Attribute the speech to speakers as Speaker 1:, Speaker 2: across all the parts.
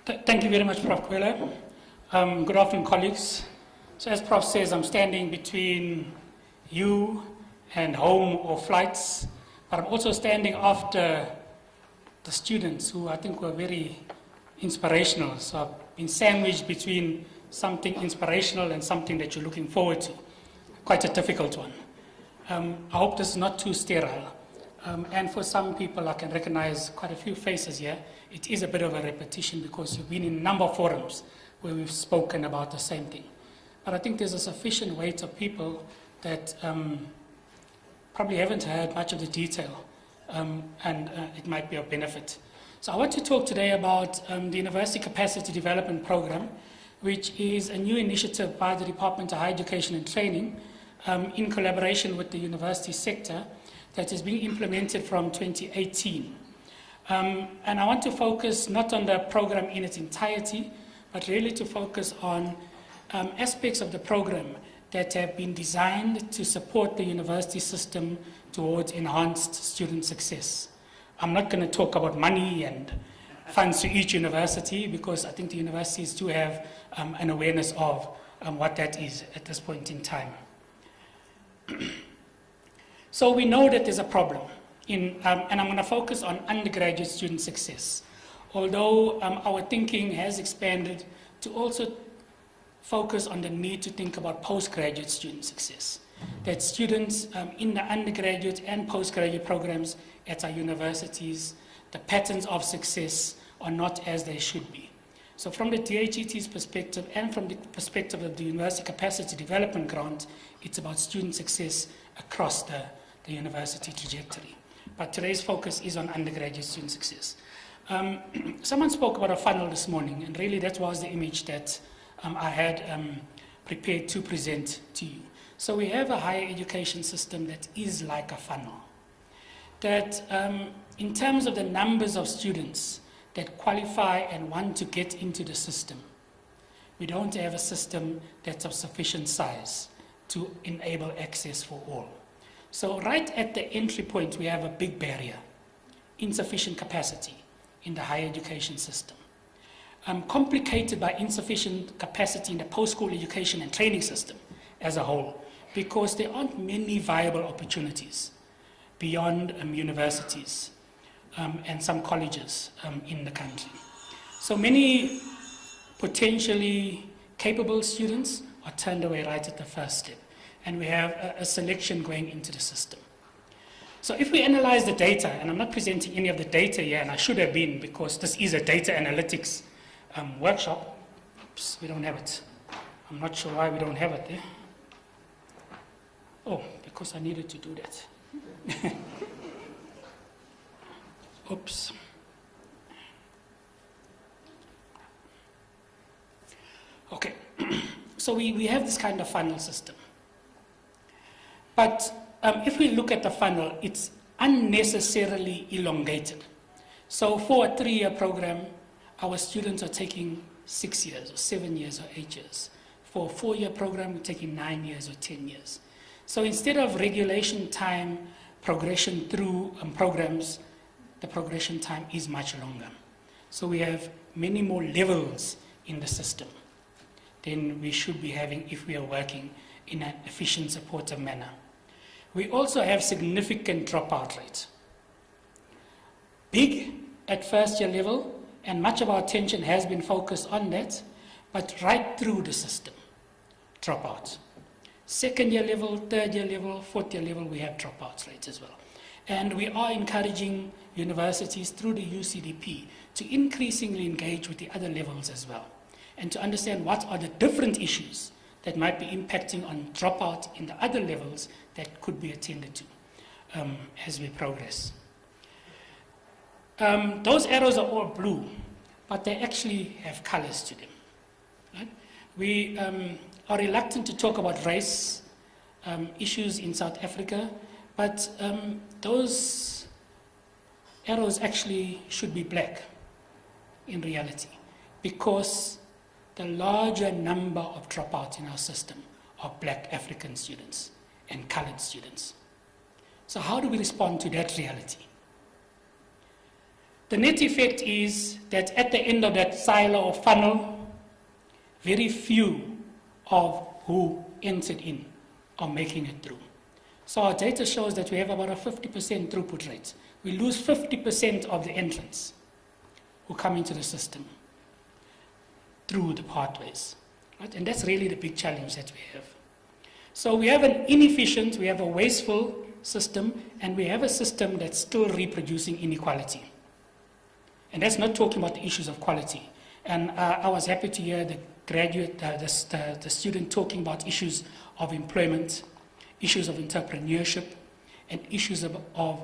Speaker 1: Thank you very much, Prof. Kwela. Good afternoon, colleagues. So as Prof says, I'm standing between you and home or flights, but I'm also standing after the students who I think were very inspirational. So I've been sandwiched between something inspirational and something that you're looking forward to. Quite a difficult one. I hope this is not too sterile. And for some people, I can recognize quite a few faces here. It is a bit of a repetition because you've been in a number of forums where we've spoken about the same thing. But I think there's a sufficient weight of people that probably haven't heard much of the detail, and it might be of benefit. So I want to talk today about the University Capacity Development Program, which is a new initiative by the Department of Higher Education and Training in collaboration with the university sector that is being implemented from 2018. And I want to focus not on the program in its entirety, but really to focus on aspects of the program that have been designed to support the university system towards enhanced student success. I'm not going to talk about money and funds to each university because I think the universities do have an awareness of what that is at this point in time. So we know that there's a problem, and I'm going to focus on undergraduate student success, although our thinking has expanded to also focus on the need to think about postgraduate student success, that students in the undergraduate and postgraduate programs at our universities, the patterns of success are not as they should be. So from the DHET's perspective and from the perspective of the University Capacity Development Grant, it's about student success across the university trajectory. But today's focus is on undergraduate student success. Someone spoke about a funnel this morning, and really that was the image that I had prepared to present to you. So we have a higher education system that is like a funnel. That in terms of the numbers of students that qualify and want to get into the system, we don't have a system that's of sufficient size to enable access for all. So right at the entry point, we have a big barrier, insufficient capacity in the higher education system. Complicated by insufficient capacity in the post-school education and training system as a whole, because there aren't many viable opportunities beyond universities and some colleges in the country. So many potentially capable students are turned away right at the first step, and we have a selection going into the system. So if we analyze the data, and I'm not presenting any of the data here, and I should have been because this is a data analytics workshop. Oops, we don't have it. I'm not sure why we don't have it there. Oh, because I needed to do that. Oops. Okay, so we have this kind of funnel system. But if we look at the funnel, it's unnecessarily elongated. So for a 3-year program, our students are taking 6 years, or 7 years, or 8 years. For a 4-year program, we're taking 9 years or 10 years. So instead of regulation time progression through programs, the progression time is much longer. So we have many more levels in the system than we should be having if we are working in an efficient, supportive manner. We also have significant dropout rates. Big at first-year level, and much of our attention has been focused on that, but right through the system, dropouts. Second-year level, third-year level, fourth-year level, we have dropouts rates as well. And we are encouraging universities through the UCDP to increasingly engage with the other levels as well, and to understand what are the different issues that might be impacting on dropout in the other levels that could be attended to as we progress. Those arrows are all blue, but they actually have colors to them. Right? We are reluctant to talk about race issues in South Africa, but those arrows actually should be black in reality, because the larger number of dropouts in our system are black African students and colored students. So how do we respond to that reality? The net effect is that at the end of that silo or funnel, very few of who entered in are making it through. So our data shows that we have about a 50% throughput rate. We lose 50% of the entrants who come into the system through the pathways. Right? And that's really the big challenge that we have. So we have an inefficient, we have a wasteful system, and we have a system that's still reproducing inequality. And that's not talking about the issues of quality. And I was happy to hear the graduate, the student talking about issues of employment, issues of entrepreneurship, and issues of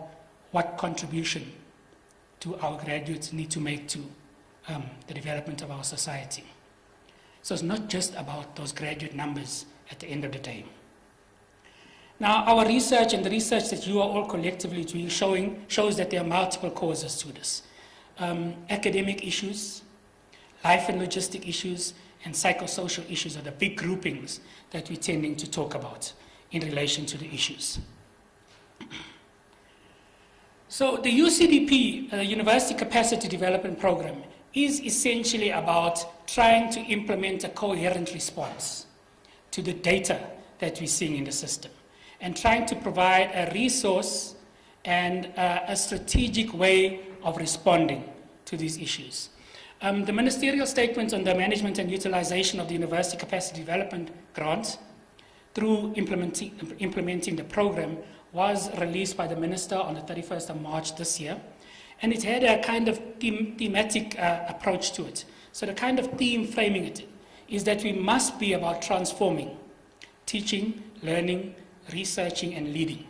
Speaker 1: what contribution do our graduates need to make to the development of our society. So it's not just about those graduate numbers at the end of the day. Now, our research and the research that you are all collectively doing shows that there are multiple causes to this. Academic issues, life and logistic issues, and psychosocial issues are the big groupings that we're tending to talk about in relation to the issues. So the UCDP, University Capacity Development Program, is essentially about trying to implement a coherent response to the data that we're seeing in the system, and trying to provide a resource and a strategic way of responding to these issues. The ministerial statement on the management and utilization of the University Capacity Development Grant through implementing the program was released by the Minister on the 31st of March this year. And it had a kind of thematic approach to it. So the kind of theme framing it is that we must be about transforming teaching, learning, researching, and leading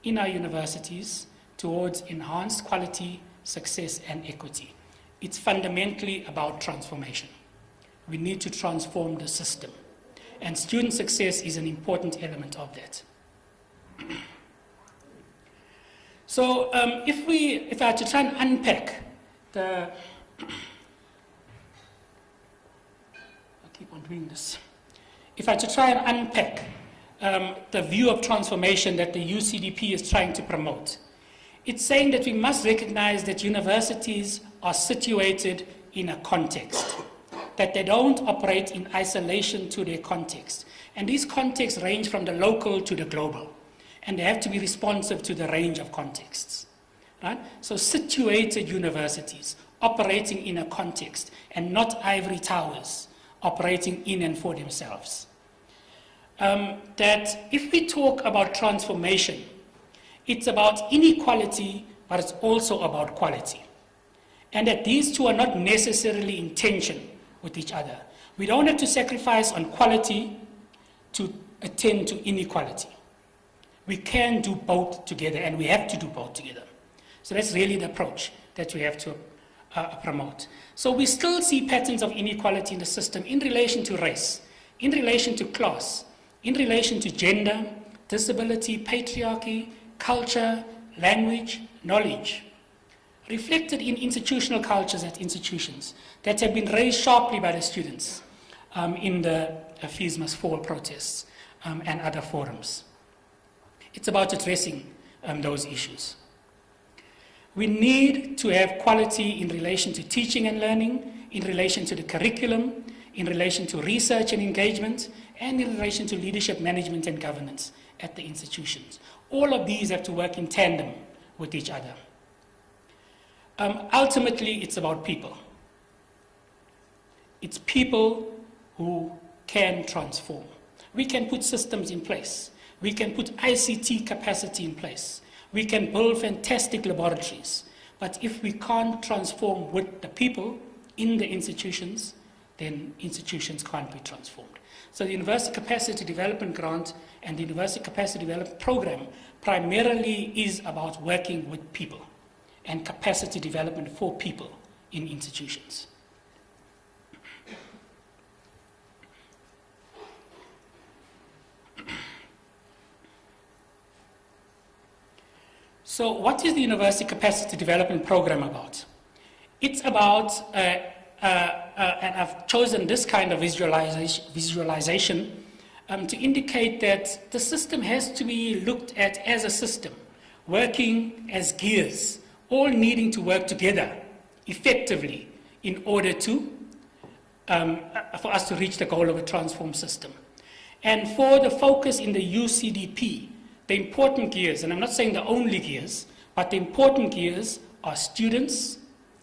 Speaker 1: in our universities towards enhanced quality, success, and equity. It's fundamentally about transformation. We need to transform the system. And student success is an important element of that. So if I had to try and unpack the... I'll keep on doing this. If I had to try and unpack the view of transformation that the UCDP is trying to promote, it's saying that we must recognize that universities are situated in a context, that they don't operate in isolation to their context. And these contexts range from the local to the global, and they have to be responsive to the range of contexts. Right? So situated universities operating in a context and not ivory towers operating in and for themselves. That if we talk about transformation, it's about inequality, but it's also about quality. And that these two are not necessarily in tension with each other. We don't have to sacrifice on quality to attend to inequality. We can do both together, and we have to do both together. So that's really the approach that we have to promote. So we still see patterns of inequality in the system in relation to race, in relation to class, in relation to gender, disability, patriarchy, culture, language, knowledge, reflected in institutional cultures at institutions that have been raised sharply by the students in the Fees Must Fall protests and other forums. It's about addressing those issues. We need to have quality in relation to teaching and learning, in relation to the curriculum, in relation to research and engagement, and in relation to leadership, management, and governance at the institutions. All of these have to work in tandem with each other. Ultimately, it's about people. It's people who can transform. We can put systems in place. We can put ICT capacity in place. We can build fantastic laboratories. But if we can't transform with the people in the institutions, then institutions can't be transformed. So the University Capacity Development Grant and the University Capacity Development Program primarily is about working with people and capacity development for people in institutions. So what is the University Capacity Development Program about? It's about, and I've chosen this kind of visualization to indicate that the system has to be looked at as a system, working as gears all needing to work together effectively in order to, for us to reach the goal of a transformed system. And for the focus in the UCDP, the important gears, and I'm not saying the only gears, but the important gears are students,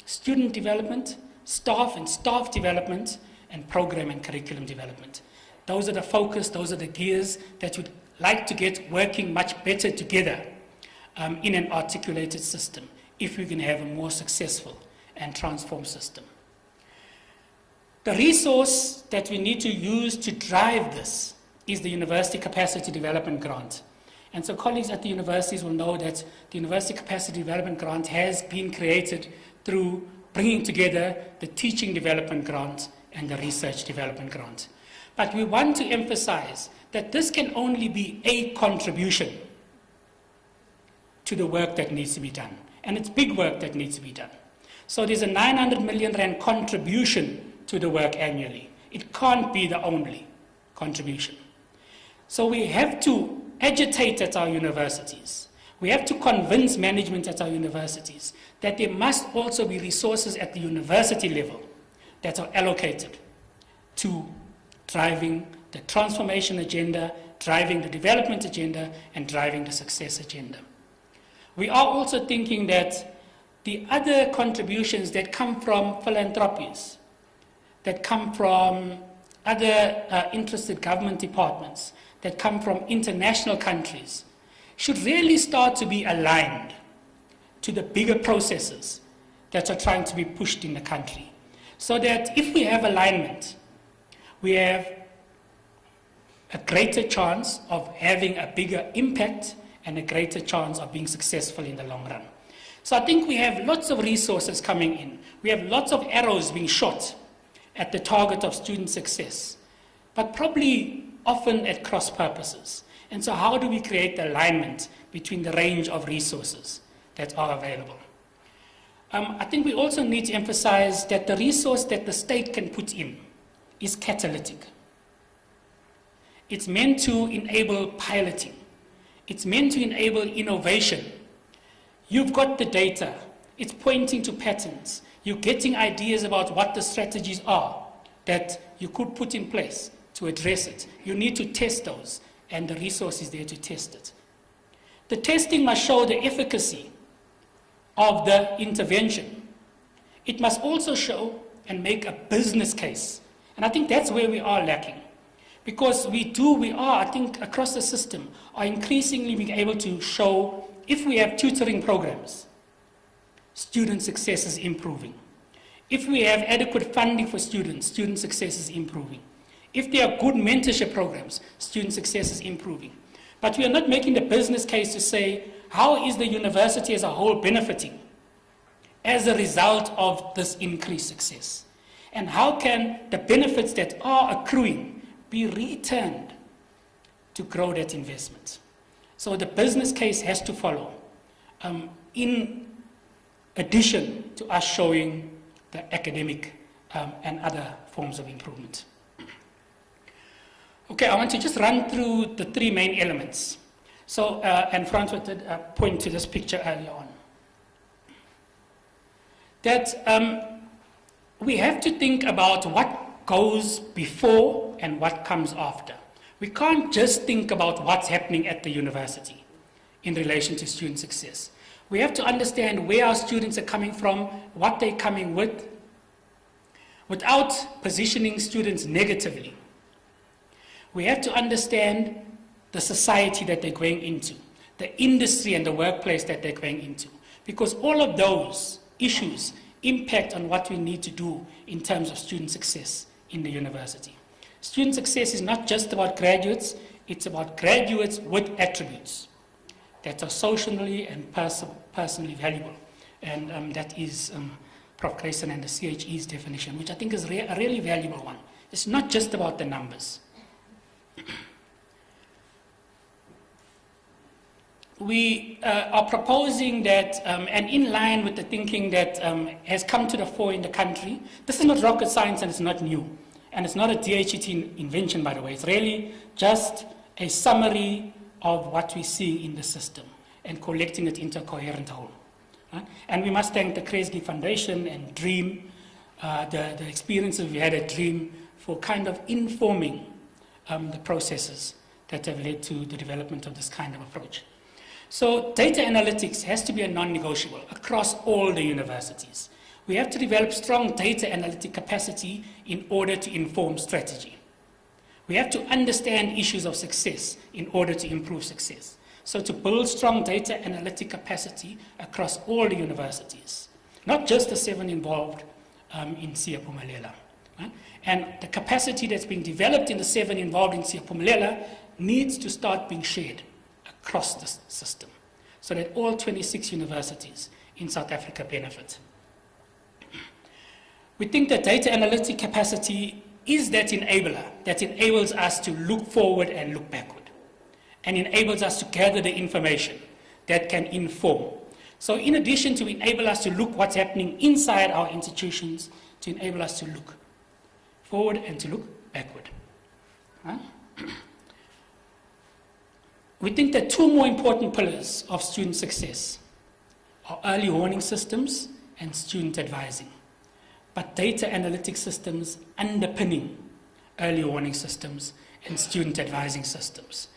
Speaker 1: student development, staff and staff development, and program and curriculum development. Those are the focus, those are the gears that we'd like to get working much better together in an articulated system if we can have a more successful and transformed system. The resource that we need to use to drive this is the University Capacity Development Grant. And so colleagues at the universities will know that the University Capacity Development Grant has been created through bringing together the Teaching Development Grant and the Research Development Grant. But we want to emphasize that this can only be a contribution to the work that needs to be done. And it's big work that needs to be done. So there's a 900 million rand contribution to the work annually. It can't be the only contribution. So we have to agitate at our universities. We have to convince management at our universities that there must also be resources at the university level that are allocated to driving the transformation agenda, driving the development agenda, and driving the success agenda. We are also thinking that the other contributions that come from philanthropies, that come from other interested government departments, that come from international countries, should really start to be aligned to the bigger processes that are trying to be pushed in the country. So that if we have alignment, we have a greater chance of having a bigger impact and a greater chance of being successful in the long run. So I think we have lots of resources coming in. We have lots of arrows being shot at the target of student success, but probably often at cross purposes. And so how do we create the alignment between the range of resources that are available? I think we also need to emphasize that the resource that the state can put in is catalytic. It's meant to enable piloting. It's meant to enable innovation. You've got the data. It's pointing to patterns. You're getting ideas about what the strategies are that you could put in place to address it. You need to test those, and the resource is there to test it. The testing must show the efficacy of the intervention. It must also show and make a business case. And I think that's where we are lacking. Because we are, I think, across the system, are increasingly being able to show if we have tutoring programs, student success is improving. If we have adequate funding for students, student success is improving. If there are good mentorship programs, student success is improving. But we are not making the business case to say, how is the university as a whole benefiting as a result of this increased success? And how can the benefits that are accruing be returned to grow that investment? So the business case has to follow, in addition to us showing the academic and other forms of improvement. Okay, I want to just run through the three main elements. So, and Francois did point to this picture earlier on. That we have to think about what goes before and what comes after. We can't just think about what's happening at the university in relation to student success. We have to understand where our students are coming from, what they're coming with, without positioning students negatively. We have to understand the society that they're going into, the industry and the workplace that they're going into, because all of those issues impact on what we need to do in terms of student success in the university. Student success is not just about graduates, it's about graduates with attributes that are socially and personally valuable. And that is Prof. Grayson and the CHE's definition, which I think is a really valuable one. It's not just about the numbers. We are proposing that, and in line with the thinking that has come to the fore in the country, this is not rocket science and it's not new. And it's not a DHET invention, by the way. It's really just a summary of what we see in the system and collecting it into a coherent whole. And we must thank the Kresge Foundation and DREAM, the experiences we had at DREAM, for kind of informing the processes that have led to the development of this kind of approach. So data analytics has to be a non-negotiable across all the universities. We have to develop strong data analytic capacity in order to inform strategy. We have to understand issues of success in order to improve success. So to build strong data analytic capacity across all the universities, not just the 7 involved in Siyaphumelela. Right? And the capacity that's being developed in the 7 involved in Siyaphumelela needs to start being shared across the system so that all 26 universities in South Africa benefit. We think that data analytic capacity is that enabler that enables us to look forward and look backward, and enables us to gather the information that can inform. So in addition to enable us to look what's happening inside our institutions, to enable us to look forward and to look backward. Huh? We think that 2 more important pillars of student success are early warning systems and student advising, but data analytic systems underpinning early warning systems and student advising systems.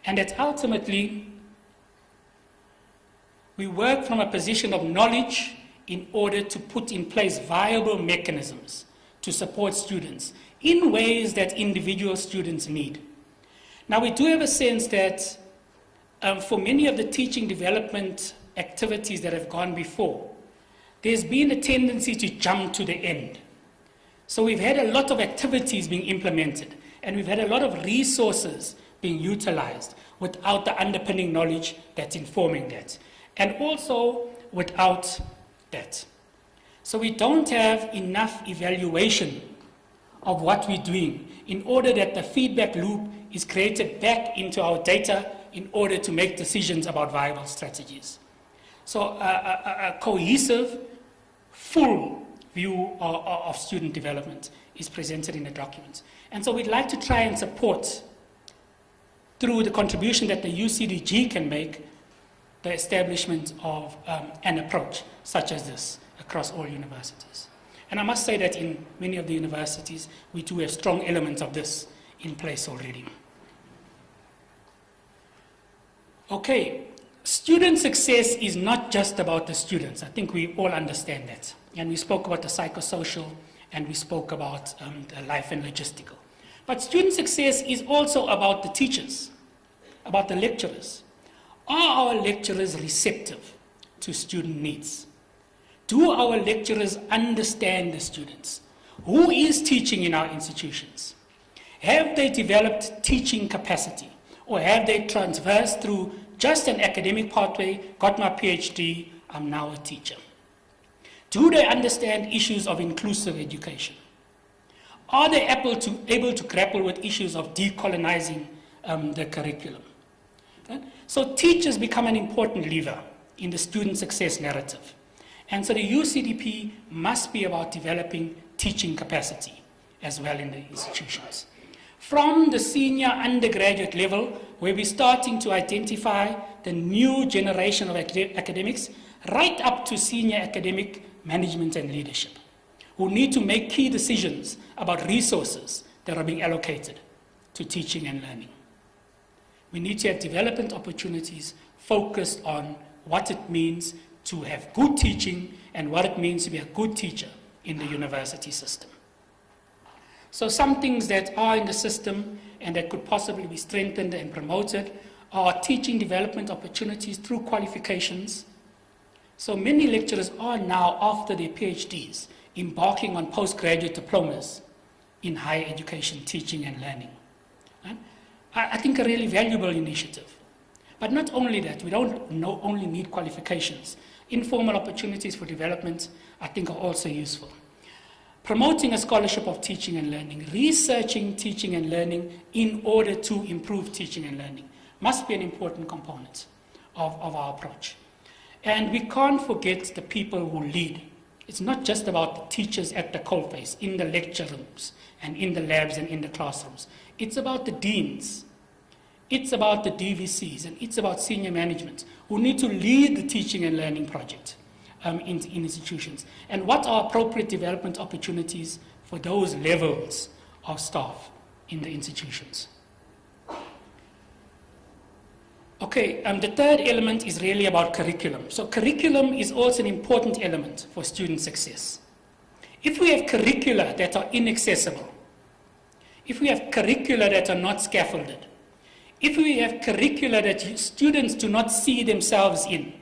Speaker 1: And that ultimately, we work from a position of knowledge in order to put in place viable mechanisms to support students in ways that individual students need. Now, we do have a sense that for many of the teaching development activities that have gone before, there's been a tendency to jump to the end. So we've had a lot of activities being implemented, and we've had a lot of resources being utilized without the underpinning knowledge that's informing that, and also without that. So we don't have enough evaluation of what we're doing in order that the feedback loop is created back into our data in order to make decisions about viable strategies. So a cohesive, full view of student development is presented in the document. And so we'd like to try and support, through the contribution that the UCDG can make, the establishment of an approach such as this across all universities. And I must say that in many of the universities, we do have strong elements of this in place already. Okay, student success is not just about the students. I think we all understand that. And we spoke about the psychosocial, and we spoke about the life and logistical. But student success is also about the teachers, about the lecturers. Are our lecturers receptive to student needs? Do our lecturers understand the students? Who is teaching in our institutions? Have they developed teaching capacity? Or have they transversed through just an academic pathway, got my PhD, I'm now a teacher? Do they understand issues of inclusive education? Are they able to grapple with issues of decolonizing the curriculum? Okay? So teachers become an important lever in the student success narrative. And so the UCDP must be about developing teaching capacity as well in the institutions. From the senior undergraduate level, where we're starting to identify the new generation of academics, right up to senior academic management and leadership, who need to make key decisions about resources that are being allocated to teaching and learning. We need to have development opportunities focused on what it means to have good teaching and what it means to be a good teacher in the university system. So some things that are in the system and that could possibly be strengthened and promoted are teaching development opportunities through qualifications. So many lecturers are now, after their PhDs, embarking on postgraduate diplomas in higher education, teaching and learning. Right? I think a really valuable initiative. But not only that, we don't only need qualifications. Informal opportunities for development, I think, are also useful. Promoting a scholarship of teaching and learning, researching teaching and learning in order to improve teaching and learning must be an important component of our approach. And we can't forget the people who lead. It's not just about the teachers at the coalface, in the lecture rooms, and in the labs and in the classrooms. It's about the deans. It's about the DVCs, and it's about senior management who need to lead the teaching and learning project in institutions? And what are appropriate development opportunities for those levels of staff in the institutions? Okay, the third element is really about curriculum. So curriculum is also an important element for student success. If we have curricula that are inaccessible, if we have curricula that are not scaffolded, if we have curricula that students do not see themselves in,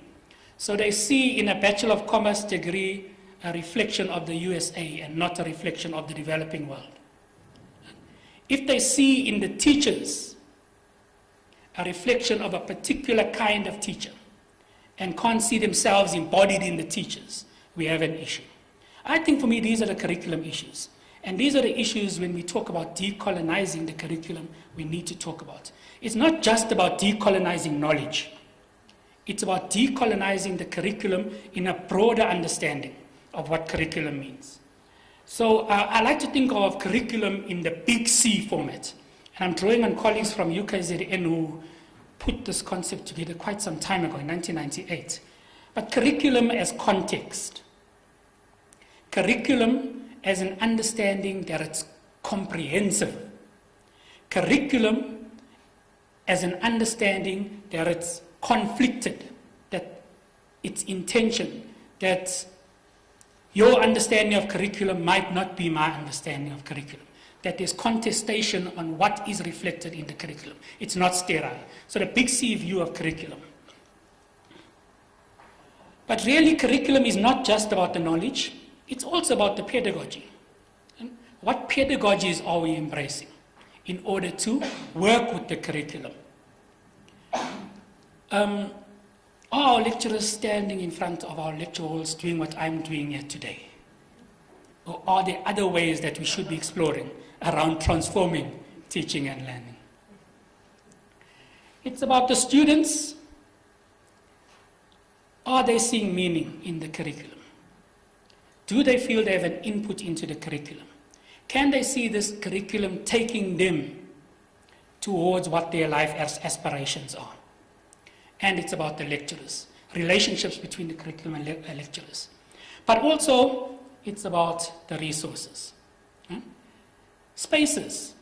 Speaker 1: so they see in a Bachelor of Commerce degree a reflection of the USA and not a reflection of the developing world. If they see in the teachers a reflection of a particular kind of teacher and can't see themselves embodied in the teachers, we have an issue. I think for me these are the curriculum issues. And these are the issues when we talk about decolonizing the curriculum we need to talk about. It's not just about decolonizing knowledge. It's about decolonizing the curriculum in a broader understanding of what curriculum means. So I like to think of curriculum in the big C format. And I'm drawing on colleagues from UKZN who put this concept together quite some time ago, in 1998. But curriculum as context. Curriculum as an understanding that it's comprehensive. Curriculum as an understanding that it's conflicted, that it's intention, that your understanding of curriculum might not be my understanding of curriculum, that there's contestation on what is reflected in the curriculum. It's not sterile. So the big C view of curriculum. But really curriculum is not just about the knowledge, it's also about the pedagogy. And what pedagogies are we embracing in order to work with the curriculum? Are our lecturers standing in front of our lecture halls doing what I'm doing here today? Or are there other ways that we should be exploring around transforming teaching and learning? It's about the students. Are they seeing meaning in the curriculum? Do they feel they have an input into the curriculum? Can they see this curriculum taking them towards what their life aspirations are? And it's about the lecturers, relationships between the curriculum and lecturers. But also, it's about the resources. Spaces.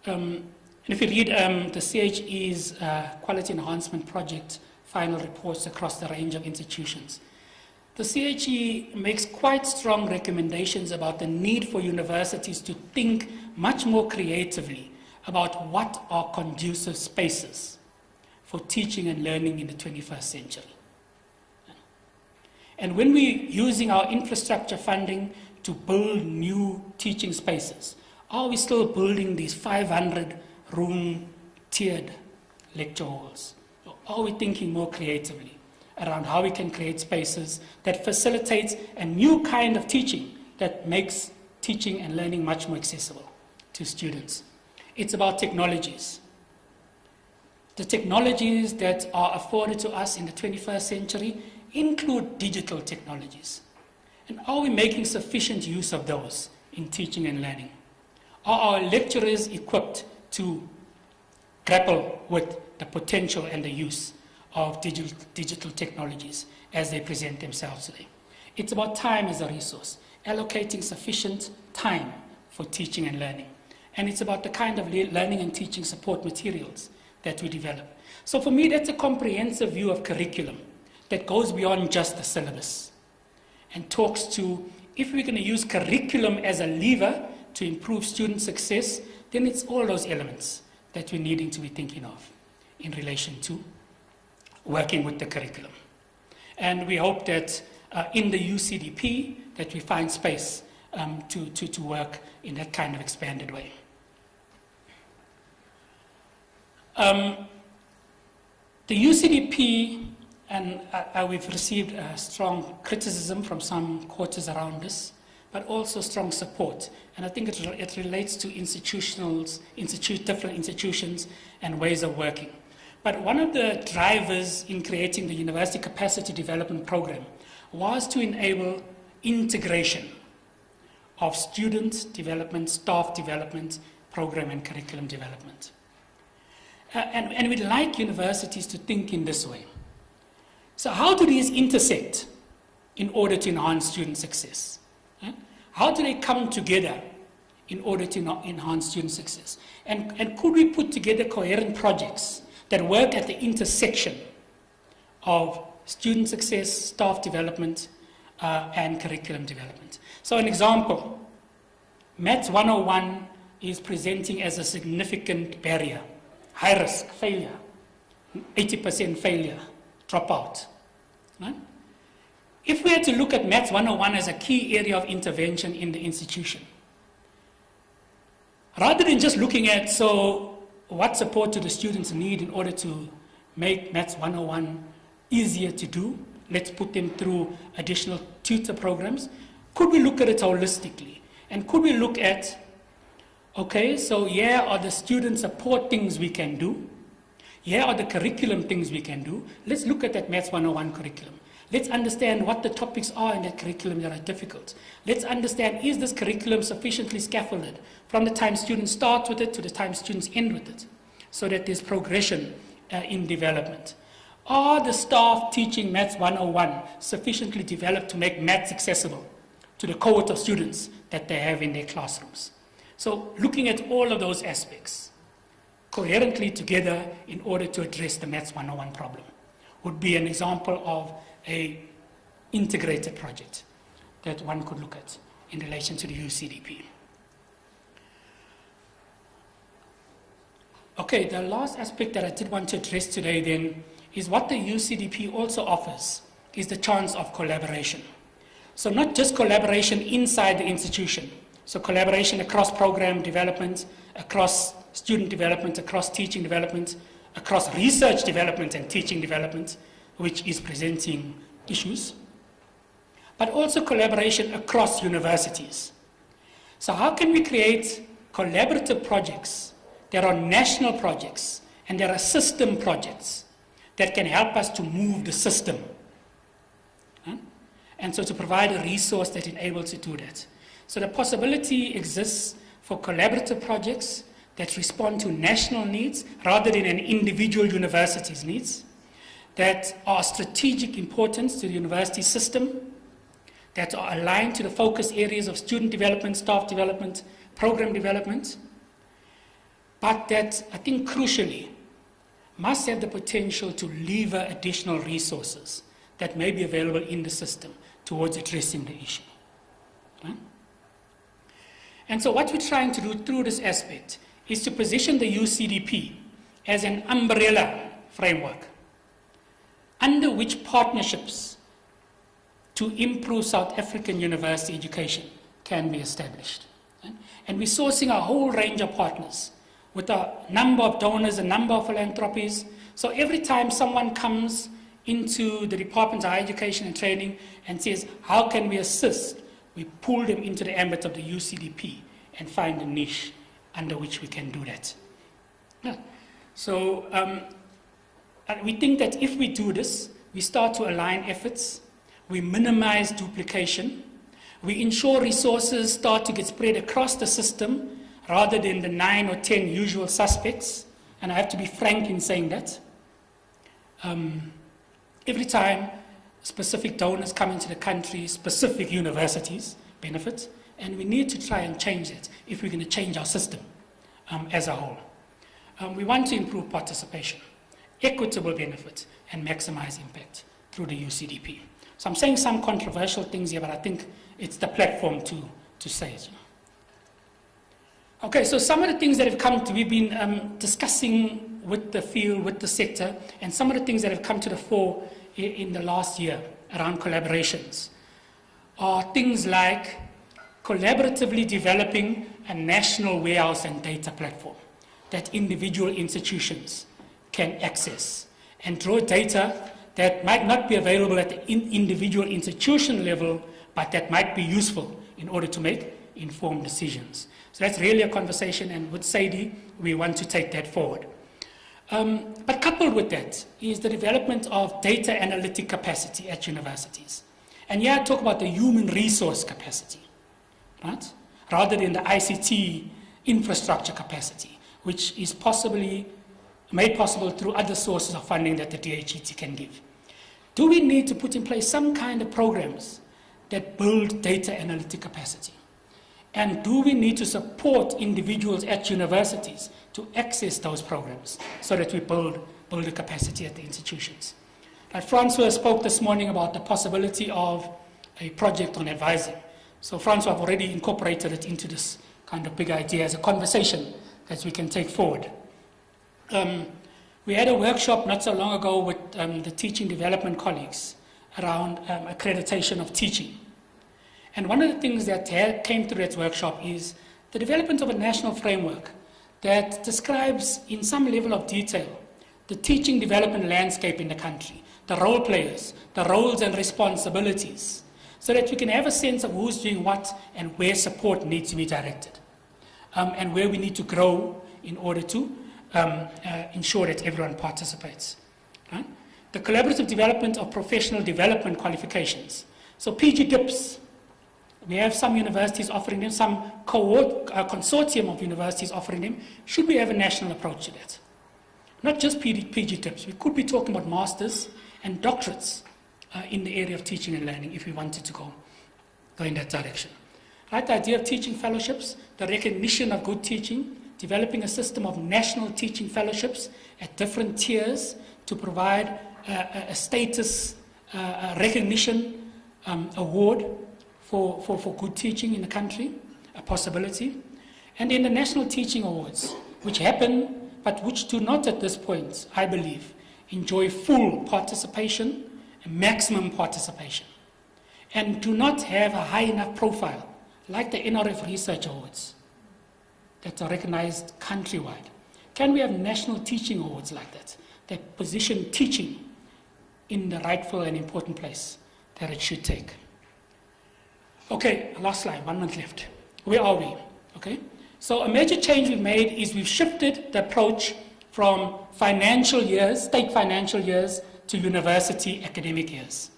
Speaker 1: And if you read the CHE's Quality Enhancement Project final reports across the range of institutions, the CHE makes quite strong recommendations about the need for universities to think much more creatively about what are conducive spaces for teaching and learning in the 21st century. And when we're using our infrastructure funding to build new teaching spaces, are we still building these 500-room tiered lecture halls? Or are we thinking more creatively around how we can create spaces that facilitates a new kind of teaching that makes teaching and learning much more accessible to students? It's about technologies. The technologies that are afforded to us in the 21st century include digital technologies. And are we making sufficient use of those in teaching and learning? Are our lecturers equipped to grapple with the potential and the use of digital technologies as they present themselves today? It's about time as a resource, allocating sufficient time for teaching and learning. And it's about the kind of learning and teaching support materials that we develop. So for me, that's a comprehensive view of curriculum that goes beyond just the syllabus and talks to, if we're going to use curriculum as a lever to improve student success, then it's all those elements that we're needing to be thinking of in relation to working with the curriculum. And we hope that in the UCDP that we find space to work in that kind of expanded way. The UCDP, and we've received strong criticism from some quarters around this, but also strong support. And I think it relates to different institutions and ways of working. But one of the drivers in creating the University Capacity Development Program was to enable integration of student development, staff development, program and curriculum development. And we'd like universities to think in this way, So how do these intersect in order to enhance student success? How do they come together in order to enhance student success? And could we put together coherent projects that work at the intersection of student success, staff development, and curriculum development? So an example, Maths 101 is presenting as a significant barrier, high risk, failure, 80% failure, dropout. Right? If we had to look at Maths 101 as a key area of intervention in the institution, rather than just looking at, so what support do the students need in order to make Maths 101 easier to do, let's put them through additional tutor programs, could we look at it holistically? And could we look at, okay, so here are the student support things we can do, here are the curriculum things we can do, let's look at that Maths 101 curriculum. Let's understand what the topics are in that curriculum that are difficult. Let's understand, is this curriculum sufficiently scaffolded from the time students start with it to the time students end with it, so that there's progression in development. Are the staff teaching Maths 101 sufficiently developed to make maths accessible to the cohort of students that they have in their classrooms? So looking at all of those aspects coherently together in order to address the Maths 101 problem would be an example of an integrated project that one could look at in relation to the UCDP. Okay, the last aspect that I did want to address today then is what the UCDP also offers is the chance of collaboration. So not just collaboration inside the institution, so collaboration across program development, across student development, across teaching development, across research development and teaching development, which is presenting issues, but also collaboration across universities. So how can we create collaborative projects that are national projects and there are system projects that can help us to move the system? And so to provide a resource that enables to do that. So the possibility exists for collaborative projects that respond to national needs rather than an individual university's needs, that are strategic importance to the university system, that are aligned to the focus areas of student development, staff development, program development, but that, I think crucially, must have the potential to lever additional resources that may be available in the system towards addressing the issue. Right? And so what we're trying to do through this aspect is to position the UCDP as an umbrella framework under which partnerships to improve South African university education can be established. Right? And we're sourcing a whole range of partners with a number of donors, a number of philanthropies. So every time someone comes into the Department of Higher Education and Training and says, how can we assist? We pull them into the ambit of the UCDP and find a niche under which we can do that. Yeah. So we think that if we do this, we start to align efforts, we minimize duplication, we ensure resources start to get spread across the system rather than the 9 or 10 usual suspects, and I have to be frank in saying that. Every time specific donors come into the country, specific universities benefit, and we need to try and change it if we're going to change our system as a whole. We want to improve participation, equitable benefit, and maximize impact through the UCDP. So I'm saying some controversial things here, but I think it's the platform to say it. Okay, so some of the things that have come to, we've been discussing with the field, with the sector, and some of the things that have come to the fore in the last year around collaborations are things like collaboratively developing a national warehouse and data platform that individual institutions can access and draw data that might not be available at the individual institution level, but that might be useful in order to make informed decisions. So that's really a conversation, and with Sadie, we want to take that forward. But coupled with that is the development of data analytic capacity at universities. And here I talk about the human resource capacity, right? Rather than the ICT infrastructure capacity, which is possibly made possible through other sources of funding that the DHET can give. Do we need to put in place some kind of programs that build data analytic capacity? And do we need to support individuals at universities to access those programs so that we build the capacity at the institutions? Francois spoke this morning about the possibility of a project on advising. So Francois, I've already incorporated it into this kind of big idea as a conversation that we can take forward. We had a workshop not so long ago with the teaching development colleagues around accreditation of teaching. And one of the things that came through that workshop is the development of a national framework that describes in some level of detail the teaching development landscape in the country, the role players, the roles and responsibilities, so that we can have a sense of who's doing what and where support needs to be directed, and where we need to grow in order to ensure that everyone participates. Right? The collaborative development of professional development qualifications. So PG-DIPs, we have some universities offering them, some consortium of universities offering them. Should we have a national approach to that? Not just PG-DIPs. We could be talking about masters and doctorates in the area of teaching and learning if we wanted to go in that direction. Right? The idea of teaching fellowships, the recognition of good teaching, developing a system of national teaching fellowships at different tiers to provide a status recognition award for good teaching in the country, a possibility. And then the National Teaching Awards, which happen, but which do not at this point, I believe, enjoy full participation and maximum participation, and do not have a high enough profile, like the NRF Research Awards, that are recognized countrywide. Can we have national teaching awards like that position teaching in the rightful and important place that it should take? Okay, last slide, 1 month left. Where are we? Okay, so a major change we've made is we've shifted the approach from financial years, state financial years, to university academic years.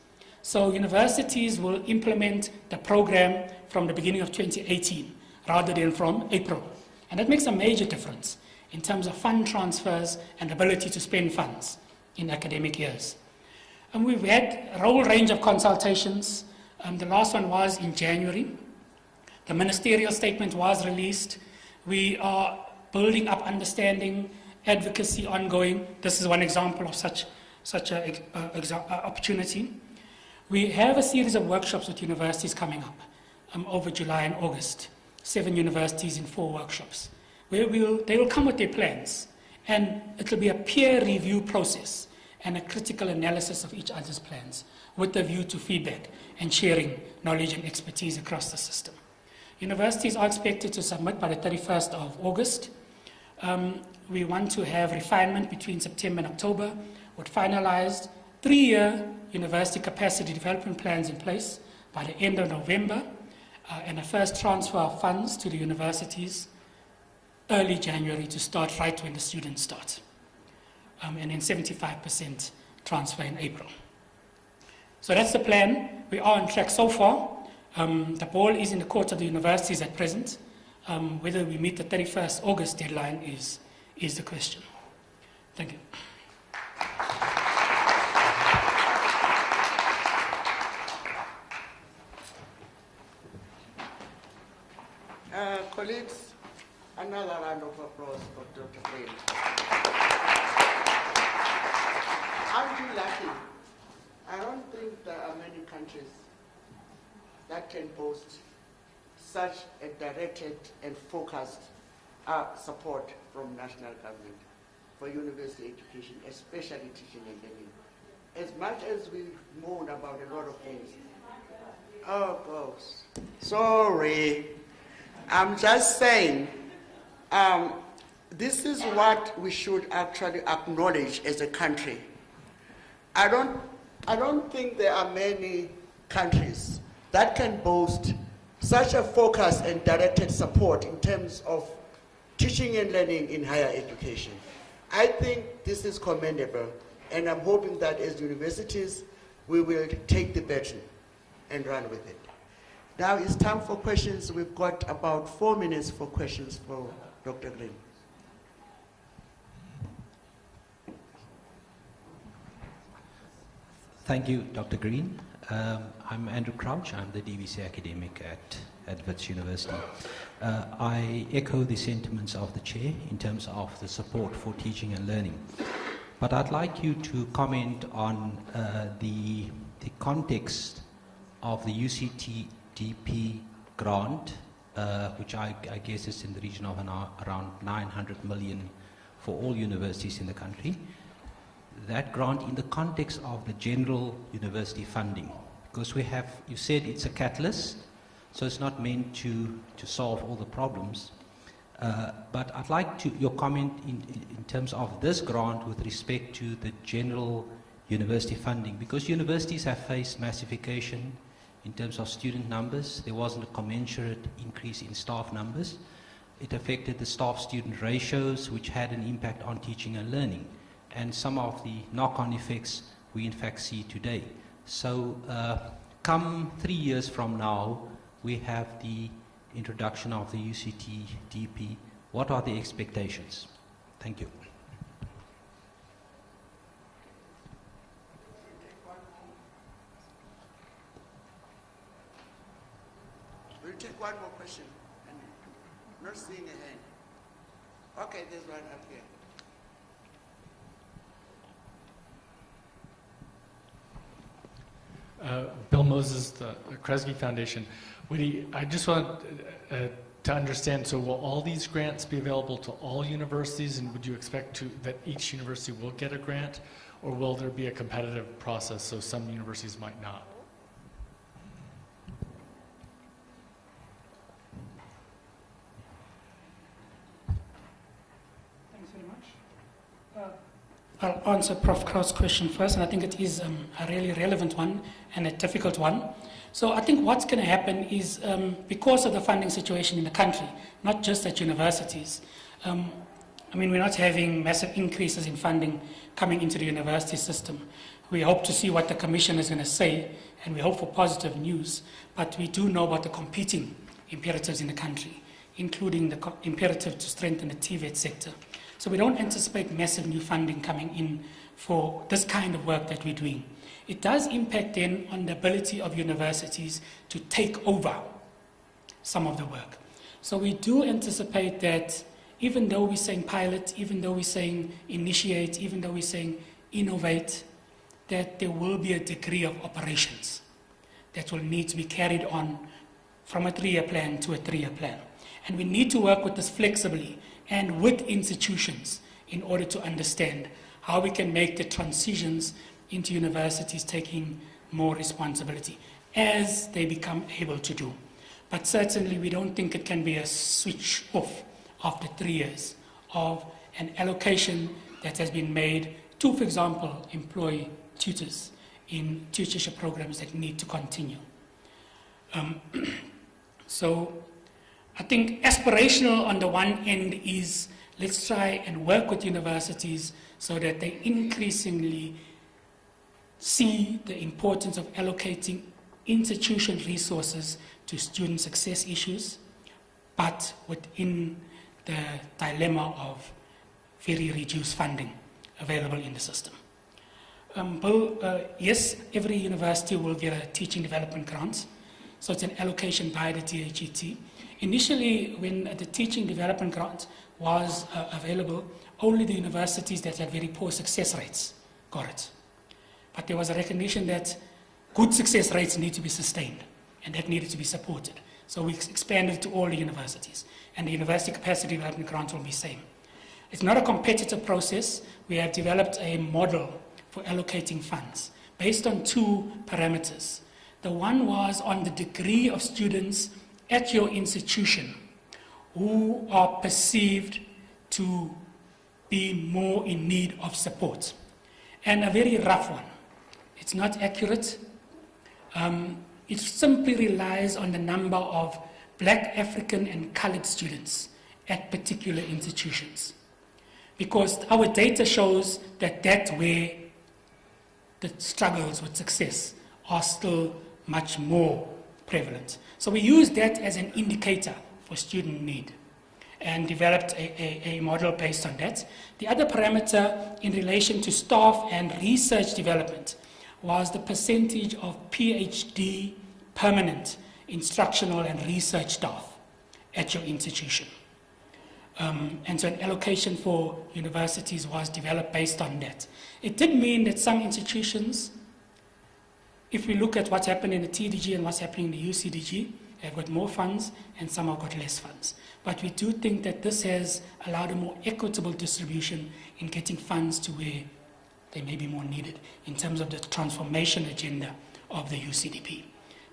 Speaker 1: So universities will implement the program from the beginning of 2018 rather than from April. And that makes a major difference in terms of fund transfers and ability to spend funds in academic years. And we've had a whole range of consultations. The last one was in January. The ministerial statement was released. We are building up understanding, advocacy ongoing. This is one example of such an opportunity. We have a series of workshops with universities coming up over July and August. 7 universities in 4 workshops, where they will come with their plans, and it will be a peer review process and a critical analysis of each other's plans with a view to feedback and sharing knowledge and expertise across the system. Universities are expected to submit by the 31st of August. We want to have refinement between September and October with finalized 3-year university capacity development plans in place by the end of November, and a first transfer of funds to the universities early January to start right when the students start. And then 75% transfer in April. So that's the plan. We are on track so far. The ball is in the court of the universities at present. Whether we meet the 31st August deadline is the question. Thank you.
Speaker 2: Colleagues, another round of applause for Dr. Whitfield. Aren't you lucky? I don't think there are many countries that can boast such a directed and focused support from national government for university education, especially teaching and learning. As much as we moan about a lot of things, oh gosh, sorry. I'm just saying, this is what we should actually acknowledge as a country. I don't think there are many countries that can boast such a focused and directed support in terms of teaching and learning in higher education. I think this is commendable, and I'm hoping that as universities, we will take the baton and run with it. Now it's time for questions. We've got about 4 minutes for questions for Dr. Green.
Speaker 3: Thank you, Dr. Green. I'm Andrew Crouch. I'm the DVC academic at Wits University. I echo the sentiments of the chair in terms of the support for teaching and learning. But I'd like you to comment on the context of the UCT-DP grant, which I guess is in the region of around 900 million for all universities in the country. That grant in the context of the general university funding, because you said it's a catalyst, so it's not meant to solve all the problems. But I'd like your comment in terms of this grant with respect to the general university funding, because universities have faced massification in terms of student numbers. There wasn't a commensurate increase in staff numbers. It affected the staff-student ratios, which had an impact on teaching and learning. And some of the knock-on effects we in fact see today. So come 3 years from now, we have the introduction of the UCT-DP. What are the expectations? Thank you.
Speaker 2: We'll take one more question. I'm not seeing a hand. Okay, there's one up here.
Speaker 4: Bill Moses, the Kresge Foundation. Woody, I just want to understand, so will all these grants be available to all universities, and would you expect that each university will get a grant, or will there be a competitive process so some universities might not?
Speaker 1: Thanks very much. I'll answer Prof. Kraut's question first, and I think it is a really relevant one and a difficult one. So I think what's going to happen is, because of the funding situation in the country, not just at universities, we're not having massive increases in funding coming into the university system. We hope to see what the Commission is going to say, and we hope for positive news, but we do know about the competing imperatives in the country, including the imperative to strengthen the TVET sector. So we don't anticipate massive new funding coming in for this kind of work that we're doing. It does impact then on the ability of universities to take over some of the work. So we do anticipate that even though we're saying pilot, even though we're saying initiate, even though we're saying innovate, that there will be a degree of operations that will need to be carried on from a 3-year plan to a 3-year plan. And we need to work with this flexibly and with institutions in order to understand how we can make the transitions into universities taking more responsibility as they become able to do. But certainly we don't think it can be a switch off after 3 years of an allocation that has been made to, for example, employ tutors in tutorship programs that need to continue. So I think aspirational on the one end is let's try and work with universities so that they increasingly see the importance of allocating institution resources to student success issues, but within the dilemma of very reduced funding available in the system. Bill, yes, every university will get a teaching development grant, so it's an allocation by the DHET. Initially, when the teaching development grant was available, only the universities that had very poor success rates got it. But there was a recognition that good success rates need to be sustained, and that needed to be supported. So we expanded to all the universities, and the university capacity development grant will be the same. It's not a competitive process. We have developed a model for allocating funds based on 2 parameters. The one was on the degree of students at your institution who are perceived to be more in need of support. And a very rough one. It's not accurate. It simply relies on the number of Black, African, and colored students at particular institutions. Because our data shows that that's where the struggles with success are still much more prevalent. So we use that as an indicator for student need and developed a model based on that. The other parameter in relation to staff and research development was the percentage of PhD permanent instructional and research staff at your institution. And so an allocation for universities was developed based on that. It did mean that some institutions, if we look at what's happened in the TDG and what's happening in the UCDG, have got more funds and some have got less funds. But we do think that this has allowed a more equitable distribution in getting funds to where they may be more needed in terms of the transformation agenda of the UCDP.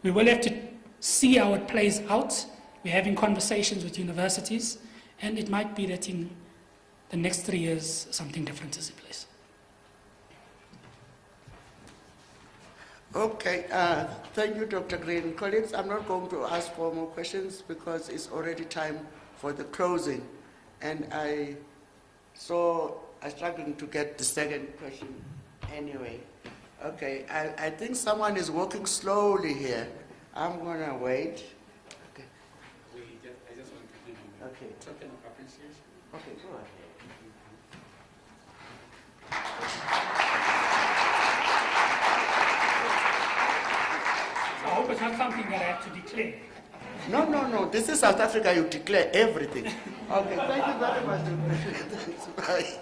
Speaker 1: We will have to see how it plays out. We're having conversations with universities, and it might be that in the next 3 years, something different is in place.
Speaker 2: Okay, thank you, Dr. Green. Colleagues, I'm not going to ask for more questions because it's already time for the closing. And I'm struggling to get the second question anyway. Okay, I think someone is walking slowly here. I'm gonna wait. Okay.
Speaker 5: I just want to continue.
Speaker 2: Okay.
Speaker 5: Token of appreciation.
Speaker 2: Okay, go ahead.
Speaker 1: I hope it's not something that I have to declare.
Speaker 2: No. This is South Africa. You declare everything. Okay, thank you very much. Bye.